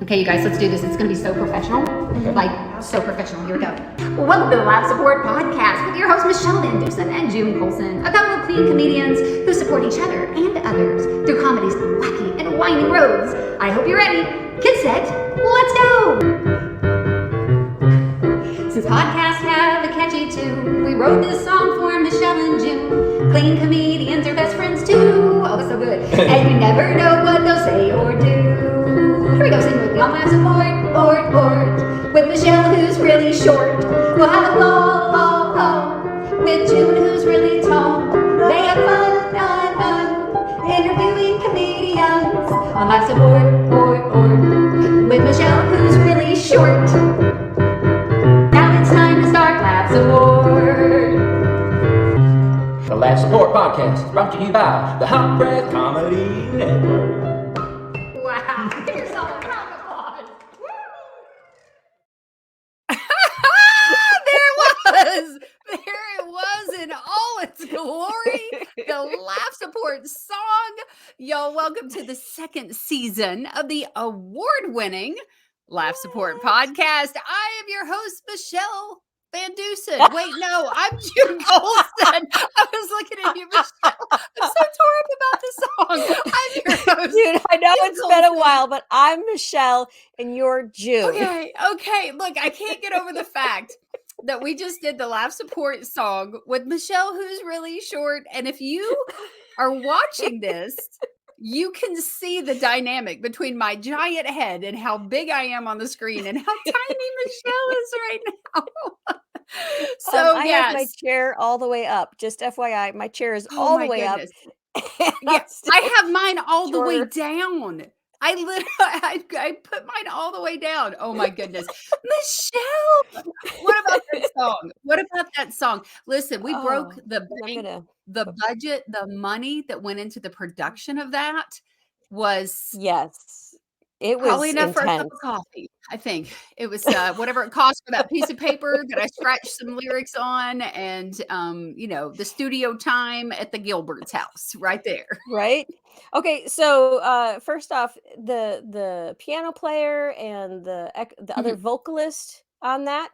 Okay, you guys, let's do this. It's going to be so professional. Like, so professional. Here we go. Welcome to the Life Support Podcast with your hosts, Michele and June and June Colson, a couple of clean comedians who support each other and others through comedy's wacky and winding roads. I hope you're ready. Get set. Let's go. Since podcasts have a catchy tune, we wrote this song for Michele and June. Clean comedians are best friends too. Oh, so good. And you never know what they'll say or do. Here we go, sing with me on Life Support, with Michele who's really short. We'll have a ball, with June who's really tall. They have fun, interviewing comedians on Life Support, with Michele who's really short. Now it's time to start Life Support. The Life Support Podcast is brought to you by the Hot Breath Comedy Network. Wow, here's all the round of applause. There it was in all its glory. The Laugh Support song. Y'all, welcome to the second season of the award-winning Laugh Support Podcast. I am your host, Michele VanDusen. Wait, no, I'm June Colson. I was looking at you, Michele. I'm so torn about this song. I'm your host. Dude, I know June it's been a Colson. while, but I'm Michele and you're June. Okay. Look, I can't get over the fact that we just did the Laugh Support song with Michele, who's really short. And if you are watching this, you can see the dynamic between my giant head and how big I am on the screen and how tiny Michele is right now. So, I have my chair all the way up. Just FYI, my chair is all the way up. Yes, I have mine all the way down. I put mine all the way down. Oh my goodness. Michele, what about that song? Listen, we broke the budget, the money that went into the production of that was it was probably enough intense. for a cup of coffee. I think it was whatever it cost for that piece of paper that I scratched some lyrics on, and the studio time at the Gilbert's house right there. Right? Okay, so first off, the piano player and the other vocalist on that,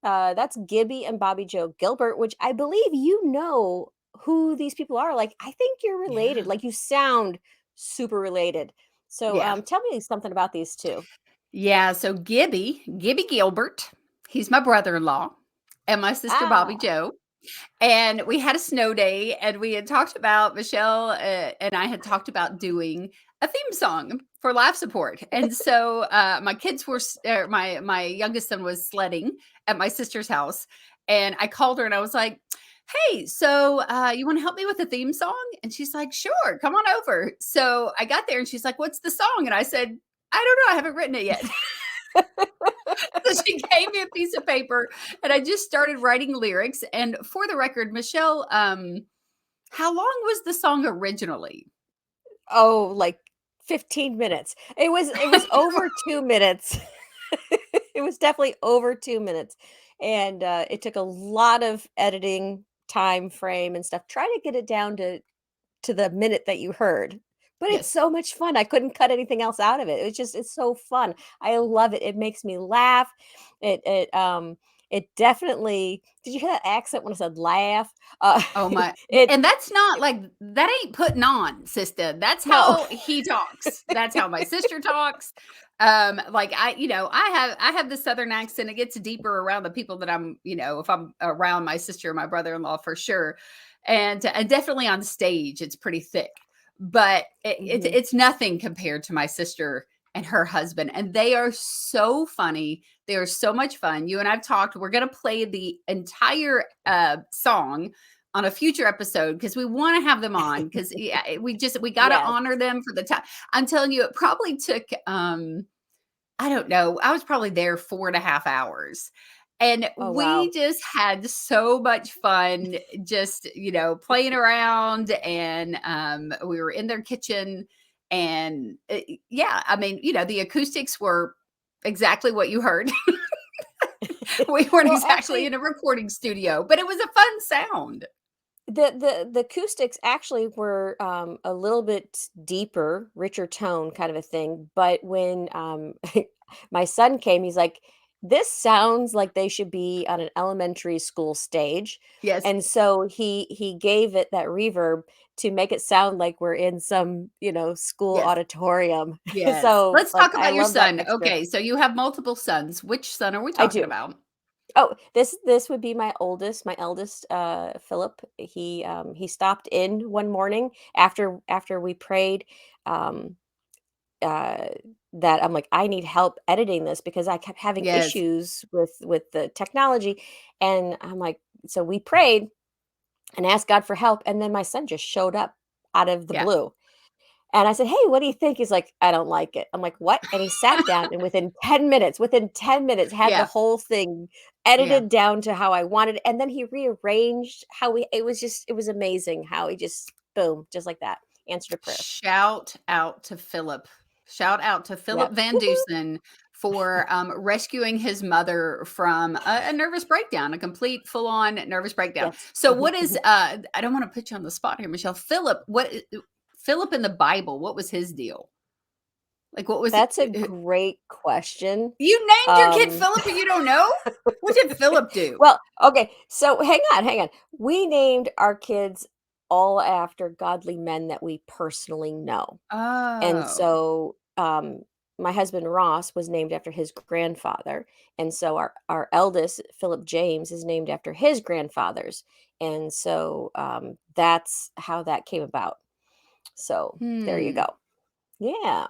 that's Gibby and Bobby Joe Gilbert, which I believe you know who these people are. Like, I think you're related. Like, you sound super related. So tell me something about these two. Yeah, so Gibby Gilbert, he's my brother-in-law, and my sister Bobby Joe. And we had a snow day, and we had talked about, Michele and I had talked about doing a theme song for Life Support. And so my kids were, my youngest son was sledding at my sister's house. And I called her and I was like, hey, so you want to help me with the theme song? And she's like, sure, come on over. So I got there and she's like, what's the song? And I said, I don't know. I haven't written it yet. So she gave me a piece of paper and I just started writing lyrics. And for the record, Michele, how long was the song originally? Oh, like 15 minutes. It was over 2 minutes. It was definitely over 2 minutes. And it took a lot of editing time frame and stuff. Try to get it down to the minute that you heard. But it's so much fun. I couldn't cut anything else out of it. It's so fun. I love it. It makes me laugh. It definitely. Did you hear that accent when I said laugh? Oh my! And that's not like that. Ain't putting on, sister. That's how he talks. That's how my sister talks. Like I have the Southern accent. It gets deeper around the people that I'm. If I'm around my sister or my brother-in-law for sure, and definitely on stage, it's pretty thick. But it's nothing compared to my sister and her husband. And they are so funny. They are so much fun. You and I've talked. We're going to play the entire song on a future episode because we want to have them on because we got to honor them for the time. I'm telling you, it probably took, I don't know. I was probably there 4.5 hours. And we just had so much fun just, playing around and we were in their kitchen and the acoustics were exactly what you heard. We weren't exactly in a recording studio, but it was a fun sound. The acoustics actually were, a little bit deeper, richer tone kind of a thing, but when, my son came, he's like, "This sounds like they should be on an elementary school stage," Yes. and so he gave it that reverb to make it sound like we're in some, school Yes. auditorium. Yes. So, Let's like, talk I about your love that son. mixture. Okay, so you have multiple sons. Which son are we I talking do. about? Oh, this would be my eldest, Philip. He stopped in one morning after we prayed, um, uh, that I'm like, "I need help editing this because I kept having Yes. issues with the technology," and I'm like, so we prayed and asked God for help, and then my son just showed up out of the Yeah. blue. And I said, "Hey, what do you think?" He's like, "I don't like it." I'm like, "What?" And he sat down and within 10 minutes had the Yeah. whole thing Yeah. edited down to how I wanted it, and then he rearranged how we it was amazing how he just boom, just like that, answered a prayer. Shout out to Philip. Shout out to Philip Yep. Woohoo. VanDusen for rescuing his mother from a nervous breakdown, a complete full on nervous breakdown. Yes. So, Mhm, what is, mhm. I don't want to put you on the spot here, Michelle. Philip in the Bible, what was his deal? Like, what was That's a uh, great question. you named your kid Um Philip and you don't know? What did Philip do? Well, okay, so hang on. We named our kids all after godly men that we personally know. And Oh, so, my husband Ross was named after his grandfather, and so our eldest Philip James is named after his grandfathers, and so that's how that came about. So there you hmm. go. Yeah,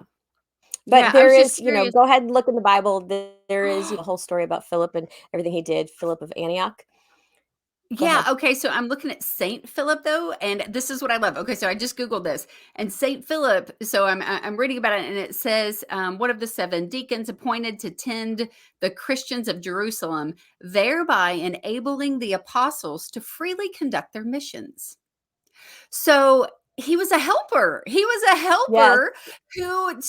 but Yeah, I there was is, just curious. go ahead and look in the Bible. There is a whole story about Philip and everything he did. Philip of Antioch. Go Yeah, ahead. okay, so I'm looking at Saint Philip though, and this is what I love. Okay, so I just Googled this, and Saint Philip, so I'm reading about it, and it says, one of the 7 deacons appointed to tend the Christians of Jerusalem, thereby enabling the apostles to freely conduct their missions. So he was a helper. He was a Yes. helper who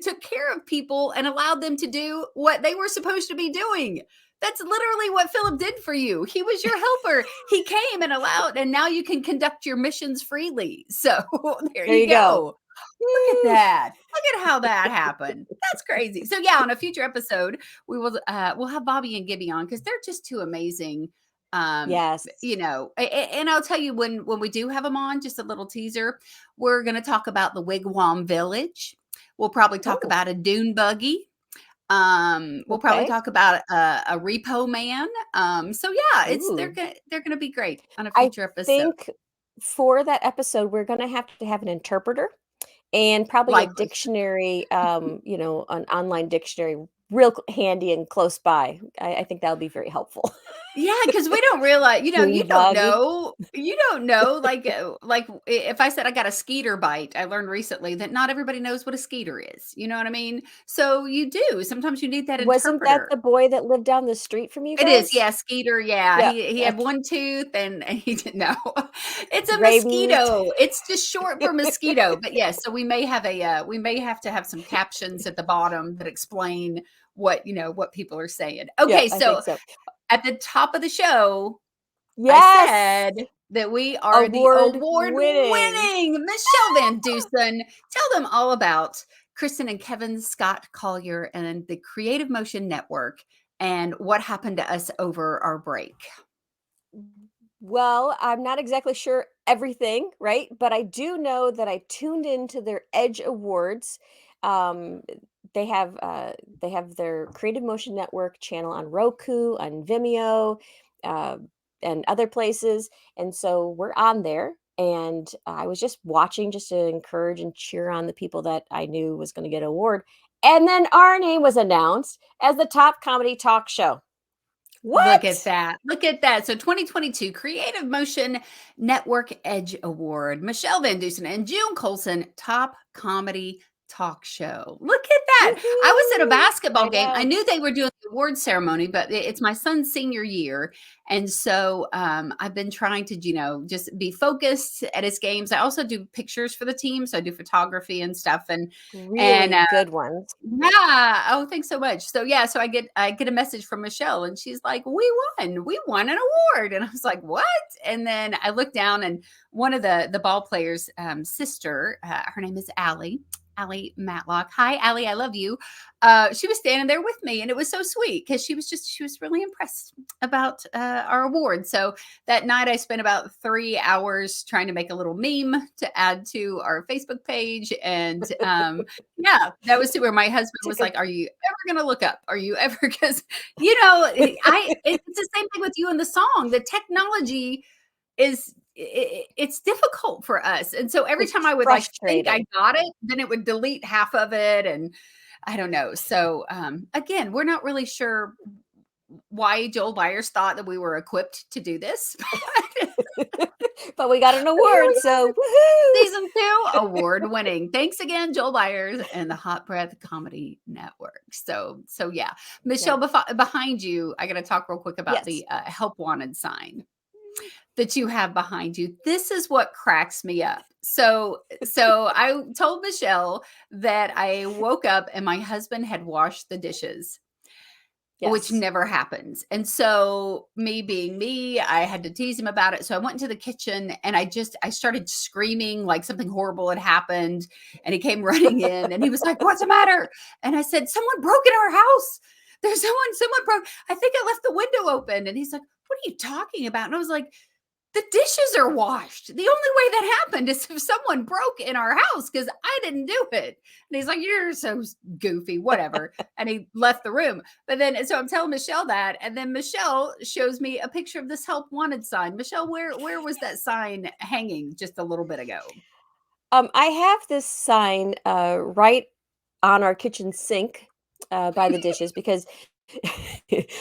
took care of people and allowed them to do what they were supposed to be doing. That's literally what Philip did for you. He was your helper. He came and allowed, and now you can conduct your missions freely. So there There you you go. go. Look at Woo. that. Look at how that happened. That's crazy. So yeah, on a future episode, we'll have Bobby and Gibby on because they're just too amazing. Um, Yes. and I'll tell you when we do have them on, just a little teaser, we're going to talk about the Wigwam Village. We'll probably talk Oh, about a dune buggy. We'll probably okay. talk about a repo man. So yeah, Ooh. they're gonna be great on a I future episode. think for that episode, we're gonna have to have an interpreter and probably a Likely. dictionary, an online dictionary real handy and close by. I think that'll be very helpful. Yeah, because we don't realize, Dune buggy. you don't know, if I said I got a skeeter bite, I learned recently that not everybody knows what a skeeter is, you know what I mean? So you do, sometimes you need that Wasn't that interpreter. the boy that lived down the street from you It is, guys? yeah, Skeeter, yeah, Yeah. he had Okay. 1 tooth and he didn't know. It's a Rabies. mosquito, it's just short for mosquito, but yes, so we may have to have some captions at the bottom that explain what people are saying. Yeah, Okay, I think so so. at the top of the show, I Yes! said that we are the Award winning. award-winning Michelle Van Dusen. Tell them all about Kristen and Kevin Scott Collier and the Creative Motion Network and what happened to us over our break. Well, I'm not exactly sure everything, right? But I do know that I tuned into their Edge Awards. Um, they have uh, they have their Creative Motion Network channel on Roku, on Vimeo, uh, and other places, and so we're on there. And I was just watching just to encourage and cheer on the people that I knew was going to get an award. And then our name was announced as the top comedy talk show. Look at What? that. Look at that. So 2022 Creative Motion Network Edge Award. Michelle Van Dusen and June Colson Top Comedy Talk Show. Look at that. I was at a Woohoo! basketball I game. I know. knew they were doing the award ceremony, but it's my son's senior year, and so, I've been trying to, just be focused at his games. I also do pictures for the team, so I do photography and stuff, and, Really good ones. yeah. Oh, thanks so much. So yeah, so I get a message from Michelle and she's like, "We won. We won an award." And I was like, "What?" And then I looked down and one of the ball players sister, her name is Allie. Allie Matlock. Hi, Allie. I love you. She was standing there with me, and it was so sweet because she was really impressed about our award. So that night, I spent about 3 hours trying to make a little meme to add to our Facebook page, and yeah, that was to where my husband Took was a like, "Are you ever gonna look up? Are you ever?" Because it's the same thing with you and the song. The technology it's difficult for us, and so every it's time I would like think I frustrating. got it, then it would delete half of it, and I don't know. So again, we're not really sure why Joel Byers thought that we were equipped to do this. But we got an But here award, we so are. woohoo! Season 2 award winning. Thanks again, Joel Byers and the Hot Breath Comedy Network. So yeah. Yeah. Michelle, behind you, I got to talk real quick about Yes. the help wanted sign that you have behind you. This is what cracks me up. So I told Michelle that I woke up and my husband had washed the dishes, which Yes. never happens. And so me being me, I had to tease him about it. So I went into the kitchen and I started screaming like something horrible had happened. And he came running in and he was like, "What's the matter?" And I said, "Someone broke in our house. There's someone broke. I think I left the window open." And he's like, "What are you talking about?" And I was like, "The dishes are washed. The only way that happened is if someone broke in our house because I didn't do it." And he's like, "You're so goofy, whatever." And he left the room. But then, so I'm telling Michelle that, and then Michelle shows me a picture of this help wanted sign. Michelle, where was that sign hanging just a little bit ago? I have this sign right on our kitchen sink by the dishes because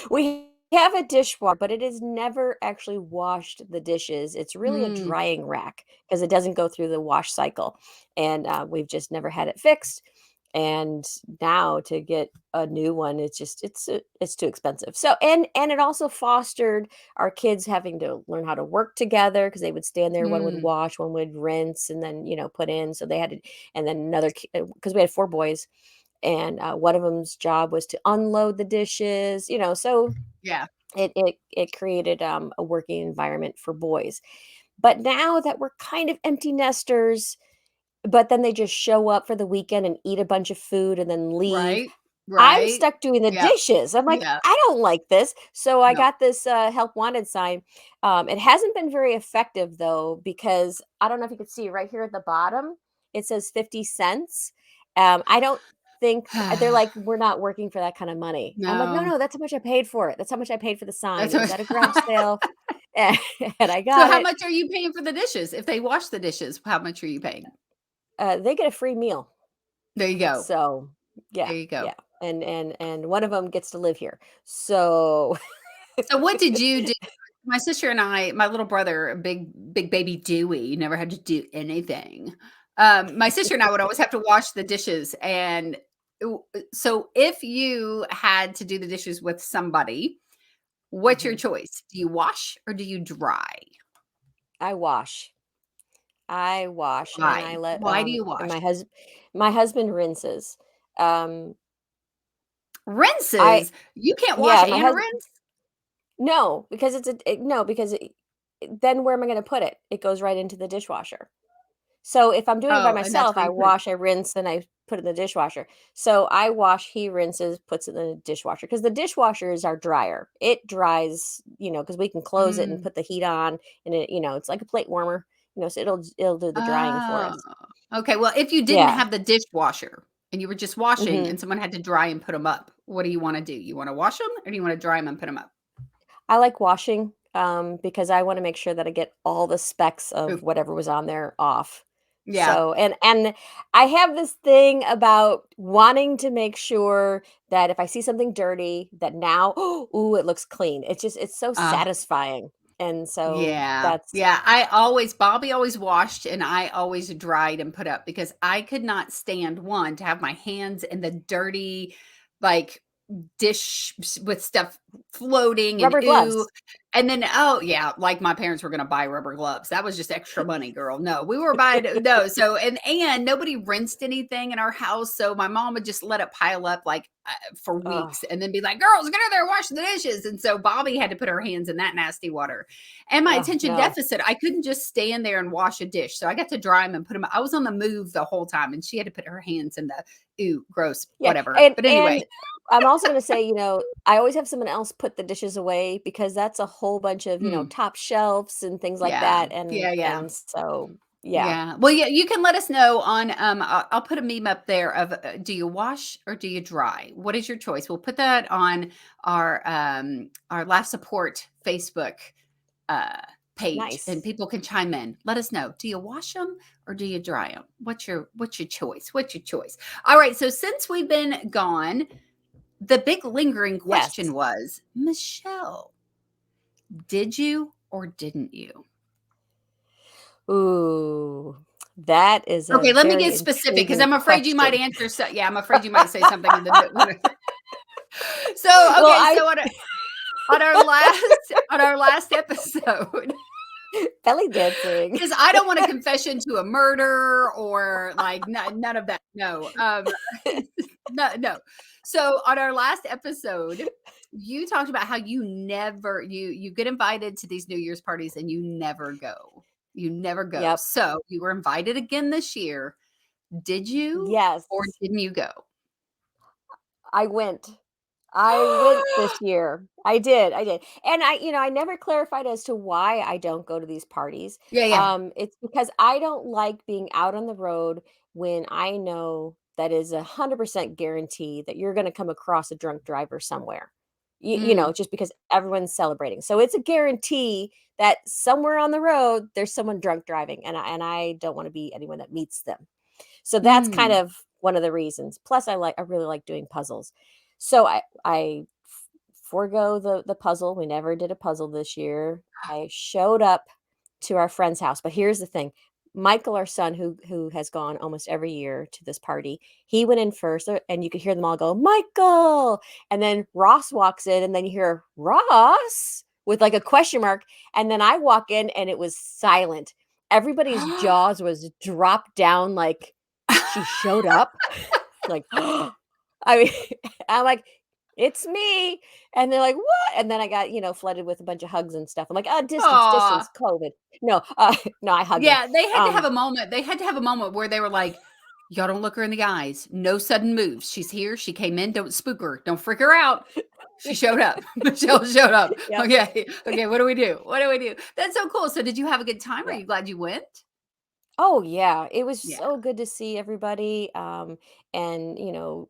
we have a dishwasher, but it has never actually washed the dishes. It's really a Mm, drying rack because it doesn't go through the wash cycle, and we've just never had it fixed. And now to get a new one, it's too expensive. So and it also fostered our kids having to learn how to work together because they would stand there, one would mm, wash, one would rinse, and then put in. So they had to, and then another because we had 4 boys, and one of them's job was to unload the dishes. So yeah, it created a working environment for boys. But now that we're kind of empty nesters, but then they just show up for the weekend and eat a bunch of food and then leave. right, I'm right. stuck doing the Yeah, dishes. I'm like, yeah. "I don't like this." So I No. got this, help wanted sign. It hasn't been very effective though, because I don't know if you can see right here at the bottom, it says 50 cents. I don't think they're like, "We're not working for that kind of money." I'm like, "No, No. no, that's how much I paid for it. That's how much I paid for the sign. That's It was what at a garage sale, and I So got how it." much are you paying for the dishes? If they wash the dishes, how much are you paying? They get a free meal. There you go. So, yeah, There you go. yeah, and one of them gets to live here. So So what did you do? My sister and I, my little brother, a big baby Dewey, never had to do anything. My sister and I would always have to wash the dishes. And so if you had to do the dishes with somebody, what's your Mhm. choice? Do you wash or do you dry? I wash. I wash, and I Why? let, Why do you and wash? my husband rinses. Um, I Rinses. You can't wash yeah, my and husband rinse? no, because no, because then where am I gonna put it? It goes right into the dishwasher. So if I'm doing it by Oh, and that's myself, where I you put it. wash, I rinse, then I put it in the dishwasher. So I wash, he rinses, puts it in the dishwasher because the dishwasher is our dryer. It dries, because we can close it and Mm. put the heat on, and it's like a plate warmer, so it'll do the drying for Oh, us. okay. Well, if you didn't Yeah. have the dishwasher and you were just washing hmm and someone had to dry and put them up, what do you wanna do? You wanna wash them or do you wanna dry them and put them up? I like washing because I want to make sure that I get all the specks Ooh, of whatever was on there off. yeah. So and I have this thing about wanting to make sure that if I see something dirty, that now, ooh, it looks clean. It's so Ah, satisfying. And so Yeah. that's Yeah. Bobby always washed and I always dried and put up because I could not stand one to have my hands in the dirty, like dish with stuff floating and rubber ooh. gloves. And then, oh yeah, like my parents were going to buy rubber gloves. That was just extra money, girl. No, we were buying, no. So, and nobody rinsed anything in our house. So my mom would just let it pile up like for Oh, weeks and then be like, girls, get in there, wash the dishes. And so Bobby had to put her hands in that nasty water. And my oh attention no. deficit, I couldn't just stand there and wash a dish. So I got to dry them and put them, I was on the move the whole time and she had to put her hands in the, ooh, gross, Yeah, whatever. But anyway. and I'm also gonna say, I always have someone else put the dishes away because that's a whole bunch of, Mm. top shelves and things like Yeah. that, and Yeah, yeah. and so, yeah, Yeah. Well, yeah, you can let us know on I'll put a meme up there of do you wash or do you dry? What is your choice? We'll put that on our Laugh Support Facebook uh page and nice. people can chime in. Let us know. Do you wash them or do you dry them? What's your choice? What's your choice? All right, so since we've been gone, the big lingering question Yes. was, Michelle, did you or didn't you? Ooh, that is a Okay, let me very get specific because intriguing I'm afraid you might question. answer. So, yeah, I'm afraid you might say something in the. So Well, okay, I so on our last episode, belly dancing. because I don't want a confession to a murder or like none of that. No, no, no. So on our last episode, you talked about how you get invited to these New Year's parties and you never go. You never go. Yep. So you were invited again this year. Did you or Yes, didn't you go? I went. I went this year. I did. And I never clarified as to why I don't go to these parties. Yeah, yeah. It's because I don't like being out on the road when I know that is 100% guarantee that you're going to come across a drunk driver somewhere. Mm, Just because everyone's celebrating. So it's a guarantee that somewhere on the road there's someone drunk driving, and I don't want to be anyone that meets them. So that's kind mm. of one of the reasons. Plus, I really like doing puzzles. So forego the puzzle. We never did a puzzle this year. I showed up to our friend's house, but here's the thing. Michael, our son, who has gone almost every year to this party, he went in first, and you could hear them all go, Michael. And then Ross walks in, and then you hear Ross with like a question mark. And then I walk in, and it was silent. Everybody's jaws was dropped down like she showed up. Like, I mean, I'm like, it's me. And they're like, what? And then I got, flooded with a bunch of hugs and stuff. I'm like, oh, distance, Aw. distance, COVID. No, no, I hugged him. Yeah, they had to have Um, a moment. They had to have a moment where they were like, "Y'all don't look her in the eyes. No sudden moves. She's here. She came in. Don't spook her. Don't freak her out." She showed up. Michelle showed up. yep. Okay. Okay. What do we do? What do we do? That's so cool. So, did you have a good time? Are Yeah. you glad you went? Oh yeah, it was Yeah. so good to see everybody. And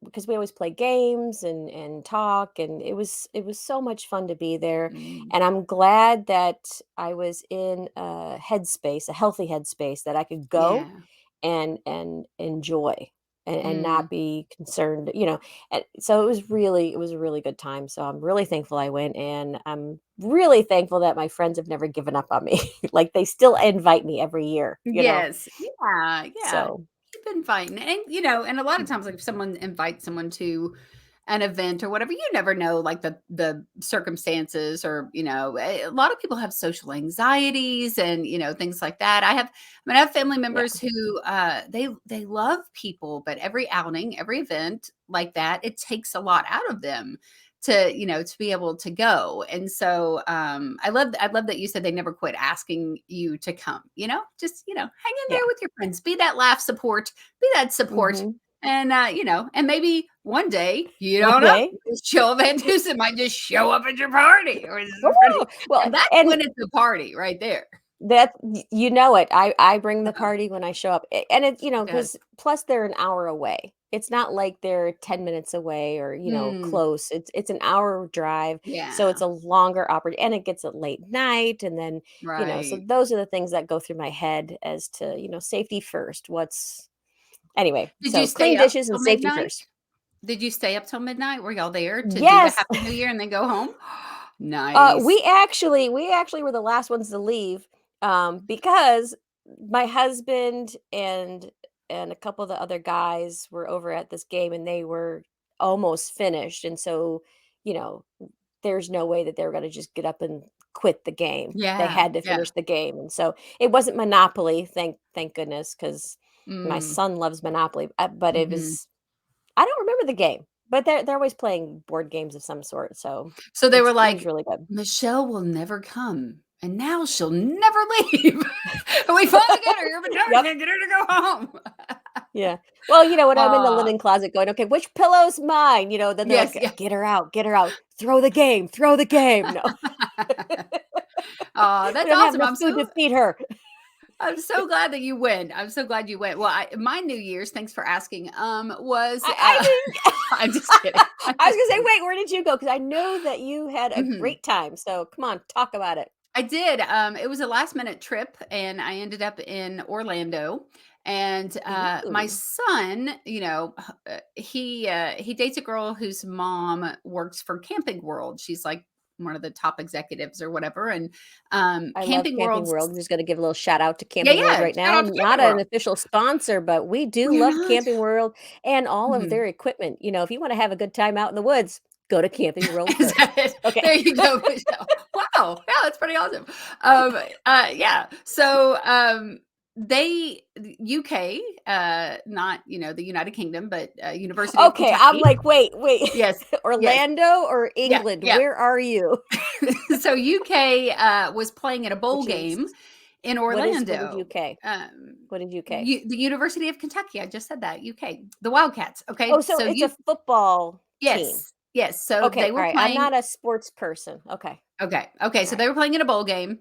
because we always play games and talk, and it was so much fun to be there. Mm, And I'm glad that I was in a headspace, a healthy headspace that I could go yeah. and enjoy and Mm. not be concerned. And so it was a really good time. So I'm really thankful I went, and I'm really thankful that my friends have never given up on me. Like they still invite me every year. Yes. Yeah. Yeah. So Keep inviting. And a lot of times, like if someone invites someone to an event or whatever, you never know like the circumstances or, a lot of people have social anxieties and, things like that. I have family yeah, members who they love people, but every outing, every event like that, it takes a lot out of them to be able to go. And so I love that you said they never quit asking you to come, just hang in there yeah. with your friends, be that laugh support, be that support. Mhm. And and maybe one day, you One don't know, day. Jill VanDusen might just show up at your party, or this is Woo! pretty, Well, and that's and when it's a party right there. you know it. I bring the Uh-huh. party when I show up. And it, Good. because plus they're an hour away. It's not like they're 10 minutes away or, Mm, close. It's an hour drive. So it's yeah, a longer opportunity, and it gets a late night. And then, so right. those are the things that go through my head as to, safety first. Anyway, Did you so stay clean up dishes and till safety midnight? first. Did you stay up till midnight? Were y'all there to do the Yes. Happy New Year and then go home? Nice. We actually were the last ones to leave, because my husband and a couple of the other guys were over at this game, and they were almost finished, and so, you know, there's no way that they were gonna just get up and quit the game. They Yeah, had to yeah. finish the game, and so it wasn't Monopoly, thank goodness, because my Mm, son loves Monopoly, but it mhm. was I don't remember the game, but they're always playing board games of some sort, so So they were it was like, really good. "Michelle will never come, and now she'll never leave. And we finally got her, but now we Yep. can't get her to go home." Yeah. Well, when I'm in the Aw, linen closet going, "Okay, which pillow's mine?" Then they're yes, like, yeah. Get her out, throw the game." No. Aw, We that's don't have awesome. enough food to feed her. I'm so glad that you went. I'm so glad you went. Well, my New Year's, thanks for asking, was, I didn't I'm just kidding. I'm I was just gonna say, kidding. "Wait, where did you go?" Because I know that you had a Mhm. great time, so come on, talk about it. I did. It was a last minute trip, and I ended up in Orlando. And my Ooh, son, he dates a girl whose mom works for Camping World. She's like one of the top executives or whatever. And I love Camping Camping World's, World. I'm just gonna give a little shout out to yeah, Camping World yeah. right Shout now. out to Not Camping an World. official sponsor, but we do We're love not. Camping World and all of Mhm. their equipment. If you wanna have a good time out in the woods, go to Camping World Is that first. it? Okay. There you go, Michelle. Wow. Yeah, that's pretty awesome. Yeah. So, the UK, not, the United Kingdom, but, University of Okay, I'm Kentucky. like, "Wait. Yes. Yes. Orlando or Yeah. England? Yeah. Where are you?" So UK, was playing in a bowl Which is game in what is Orlando. UK? Um, What is UK? The University of Kentucky. I just said that. UK. The Wildcats. Oh, Okay. so So it's a you football team. Yes. Yes. So Okay, they were alright, I'm playing. not a sports person. Okay, Okay. Okay. So alright. they were playing in a bowl game,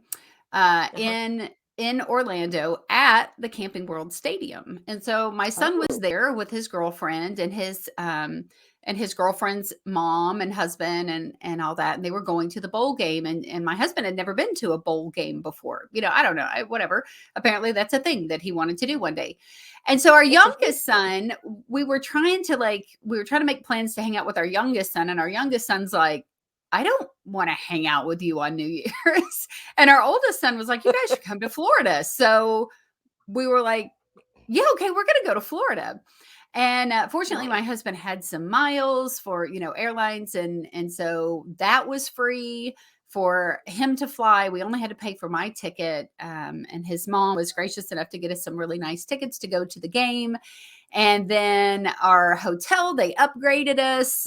Uh-huh. in Orlando at the Camping World Stadium, and so my son was Oh, there with his girlfriend and his girlfriend's mom and husband and all that, and they were going to the bowl game, and my husband had never been to a bowl game before. I don't know, whatever. Apparently, that's a thing that he wanted to do one day, and so our it's a huge youngest thing. son, we were trying to make plans to hang out with our youngest son, and our youngest son's like, I don't want to hang out with you on New Year's. And our oldest son was like, you guys should come to Florida. So we were like, yeah, okay, we're going to go to Florida. And fortunately, my Nice. husband had some miles for airlines, and so that was free for him to fly. We only had to pay for my ticket, and his mom was gracious enough to get us some really nice tickets to go to the game. And then our hotel, they upgraded us,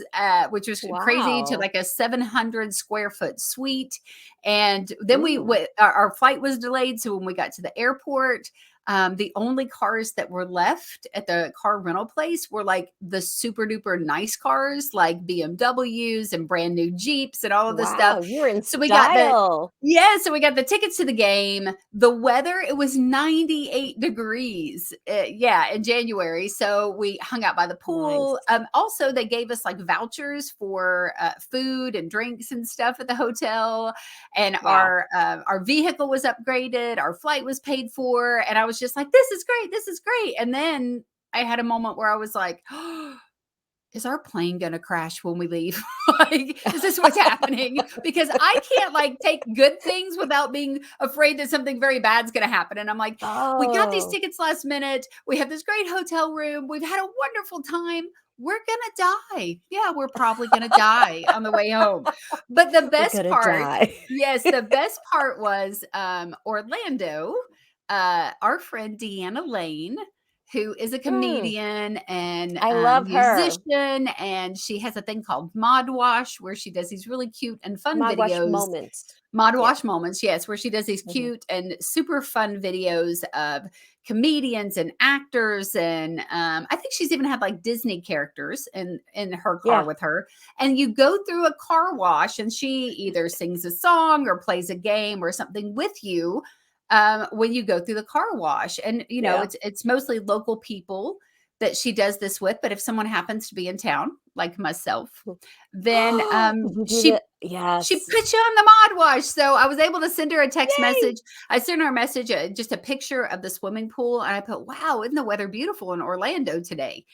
which was crazy, to Wow. like a 700 square foot suite. And then Ooh, our flight was delayed. So when we got to the airport, the only cars that were left at the car rental place were like the super duper nice cars, like BMWs and brand new Jeeps and all of this stuff. wow, you're in So we got the style. Yeah, so we got the tickets to the game. The weather, it was 98 degrees. Yeah, in January. So we hung out by the pool. Nice. Also, they gave us like vouchers for food and drinks and stuff at the hotel. And Wow. our vehicle was upgraded. Our flight was paid for. And I was just like, this is great. This is great. And then I had a moment where I was like, is our plane gonna crash when we leave? Like, is this what's happening? Because I can't like take good things without being afraid that something very bad's gonna happen. And I'm like, we got these Oh, tickets last minute. We have this great hotel room. We've had a wonderful time. We're gonna die. Yeah, we're probably gonna die on the way home. But the we're best gonna part, die. yes, the best part was Orlando. Our friend Deanna Lane, who is a Mm, comedian and I love her. musician, and she has a thing called Mod Wash where she does these really cute and fun Mugwash videos. moments. Mod Yeah. Wash Moments, yes, where she does these Mhm. cute and super fun videos of comedians and actors, and I think she's even had like Disney characters in her car Yeah. with her. And you go through a car wash, and she either sings a song or plays a game or something with you when you go through the car wash. And Yeah. it's mostly local people that she does this with. But if someone happens to be in town, like myself, then Did you do she the yes. puts you on the mod wash. So I was able to send her a text Yay! message. I sent her a message, just a picture of the swimming pool, and I put, "Wow, isn't the weather beautiful in Orlando today?"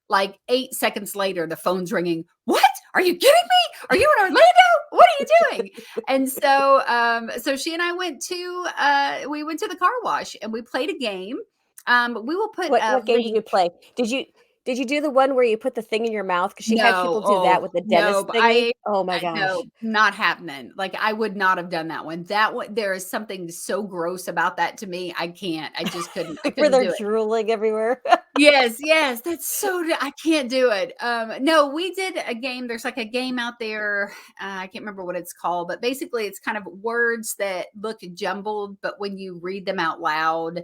Like 8 seconds later, the phone's ringing. What? Are you kidding me? Are you in Orlando? What are you doing? And so she and I went to the car wash and we played a game. We will put a What game did you link. play? Did you do the one where you put the thing in your mouth? Because she had No, people do that oh, with the no, dentist but thingy. Oh my no, gosh. not happening. Like, I would not have done that one. That one, there is something so gross about that to me. I can't. I just couldn't. I Where couldn't they're do it. drooling everywhere. Yes, yes, that's so I can't do it. No, we did a game. There's like a game out there. I can't remember what it's called, but basically it's kind of words that look jumbled, but when you read them out loud,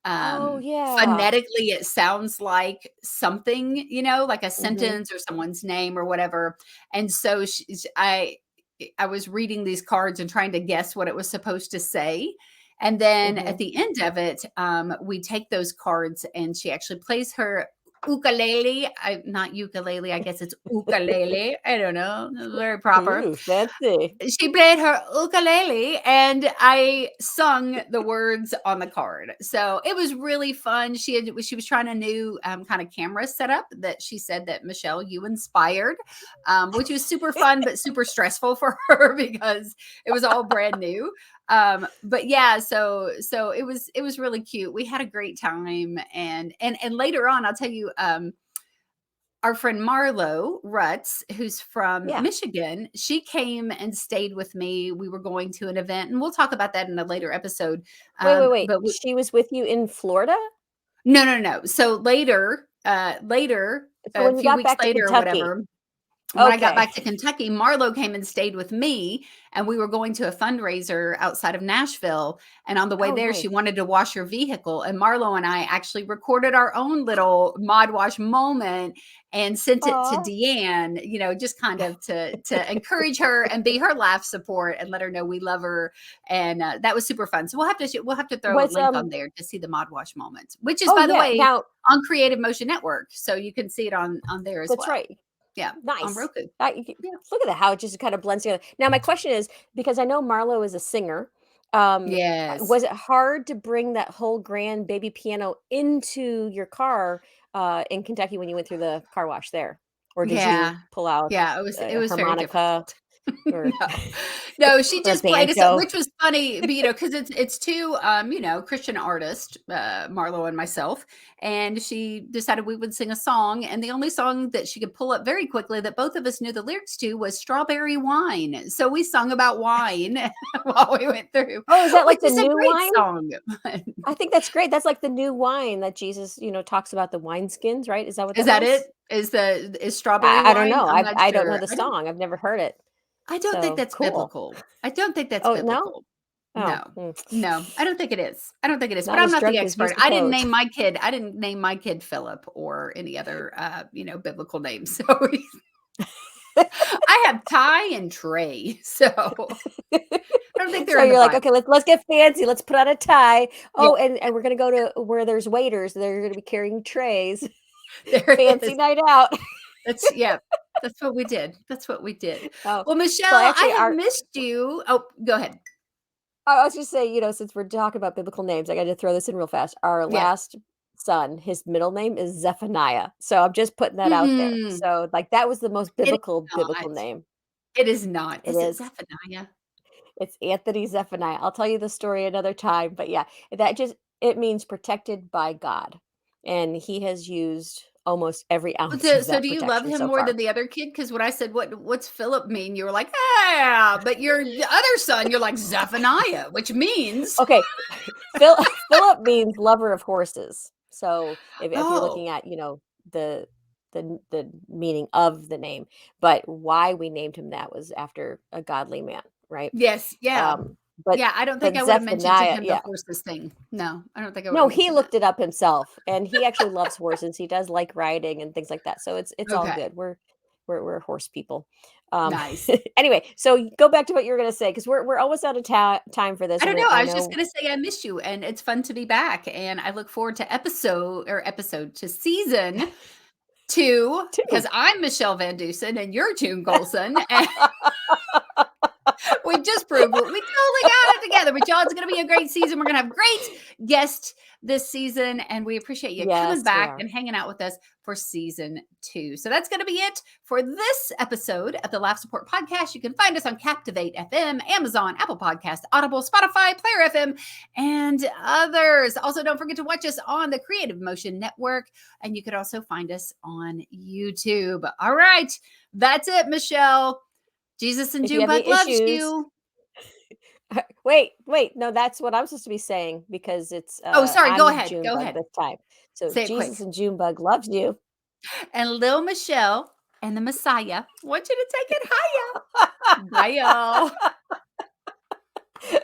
Oh, yeah. phonetically it sounds like something, like a Mhm, sentence or someone's name or whatever. And so I was reading these cards and trying to guess what it was supposed to say. And then at mhm. the end of it, we take those cards and she actually plays her ukulele. Not ukulele, I guess it's ukulele. I don't know. Very proper. Ooh, fancy. She played her ukulele and I sung the words on the card. So it was really fun. She was trying a new kind of camera setup that she said that Michelle, you inspired, which was super fun but super stressful for her because it was all brand new. But yeah, so it was really cute. We had a great time, and later on, I'll tell you, our friend Marlo Rutz, who's from Yeah. Michigan, she came and stayed with me. We were going to an event, and we'll talk about that in a later episode. Wait, wait, wait. But She was with you in Florida? no, no, no. So later, So a when you few got weeks back to later or Kentucky. whatever, when I got Okay. back to Kentucky, Marlo came and stayed with me, and we were going to a fundraiser outside of Nashville. And on the way Oh, there, nice. she wanted to wash her vehicle. And Marlo and I actually recorded our own little mod wash moment and sent it to Aw. Deanne, just kind of to encourage her and be her laugh support and let her know we love her. And that was super fun. So we'll have to throw a Was, link on there to see the mod wash moments, which is, oh, by the yeah. way, Now on Creative Motion Network. So you can see it on there as that's well. right. Yeah, on Nice. Roku. Yeah. Look at that, how it just kind of blends together. Now, my question is, because I know Marlo is a singer, Yes. was it hard to bring that whole grand baby piano into your car in Kentucky when you went through the car wash there? Or did you Yeah. pull out Yeah, it a was very harmonica difficult. or No. No, she or a just played us, banjo? which was funny, but, because it's 2, Christian artists, Marlo and myself, and she decided we would sing a song, and the only song that she could pull up very quickly that both of us knew the lyrics to was Strawberry Wine. So we sung about wine while we went through, Oh, is that which like the is a new great wine? song. I think that's great. That's like the new wine that Jesus, talks about the wineskins, right? Is that what Is that that it? was? Is Strawberry I don't Wine? know. I'm not I don't know sure. the song. I've never heard it. I don't think So that's cool. biblical. I don't think that's Oh, no? biblical. Oh, No. No, I don't think it is. I don't think it is, but not I'm as not the drunk as you expert. suppose. I didn't name my kid Philip or any other, biblical names. So I have Ty and Trey. So I don't think they're So in the you're like, Bible. "Okay, let's get fancy. Let's put on a tie. Yeah, Oh, and we're gonna go to where there's waiters. They're gonna be carrying trays. there it Fancy is. night out." Yeah, that's what we did. That's what we did. Oh, Well, so Michelle, actually I have our missed you. Oh, go ahead. I was just saying, since we're talking about biblical names, I gotta throw this in real fast. Our Yeah. last son, his middle name is Zephaniah. So I'm just putting that out there. Mm-mm. So, like, that was the most It is biblical not. name. It is not. It Is it is. Zephaniah? It's Anthony Zephaniah. I'll tell you the story another time, but yeah, that just it means protected by God, and he has used almost every Well, ounce do of so that do you love protection him so more far. than the other kid? Because when I said, "What's Philip mean?" You were like, "Yeah," but your the other son, you're like, "Zephaniah," which means Okay, Phil Philip means lover of horses. So if you're oh, looking at, the the meaning of the name, but why we named him that was after a godly man, right? yes, yeah. Um, but Yeah, I don't think but I would have mentioned to Zephaniah, him the yeah. horses thing. No, I don't think I would have No, he mentioned that. looked it up himself, and he actually loves horses. He does like riding and things like that, so it's all Okay, good. We're horse people. Um, nice. anyway, so go back to what you were gonna say because we're almost out of time for this, I don't and know, I I was just know gonna say I miss you, and it's fun to be back, and I look forward to to season 2, because 2. I'm Michelle VanDusen and you're June Colson, and we just proved we totally got it together. But y'all, it's going to be a great season. We're going to have great guest this season, and we appreciate you coming Yes, we back are. and hanging out with us for season 2. So that's going to be it for this episode of the Laugh Support Podcast. You can find us on Captivate FM, Amazon, Apple Podcast, Audible, Spotify, Player FM, and others. Also, don't forget to watch us on the Creative Motion Network, and you could also find us on YouTube. All right, that's it, Michele. Jesus and If you June have any loves issues, you. wait, no, that's what I'm supposed to be saying because it's Oh, sorry. Go I'm ahead. Go Junebug ahead. this time. So Say it Jesus quick. and Junebug loves you. And Lil Michele and the Messiah want you to take it higher. Bye, y'all.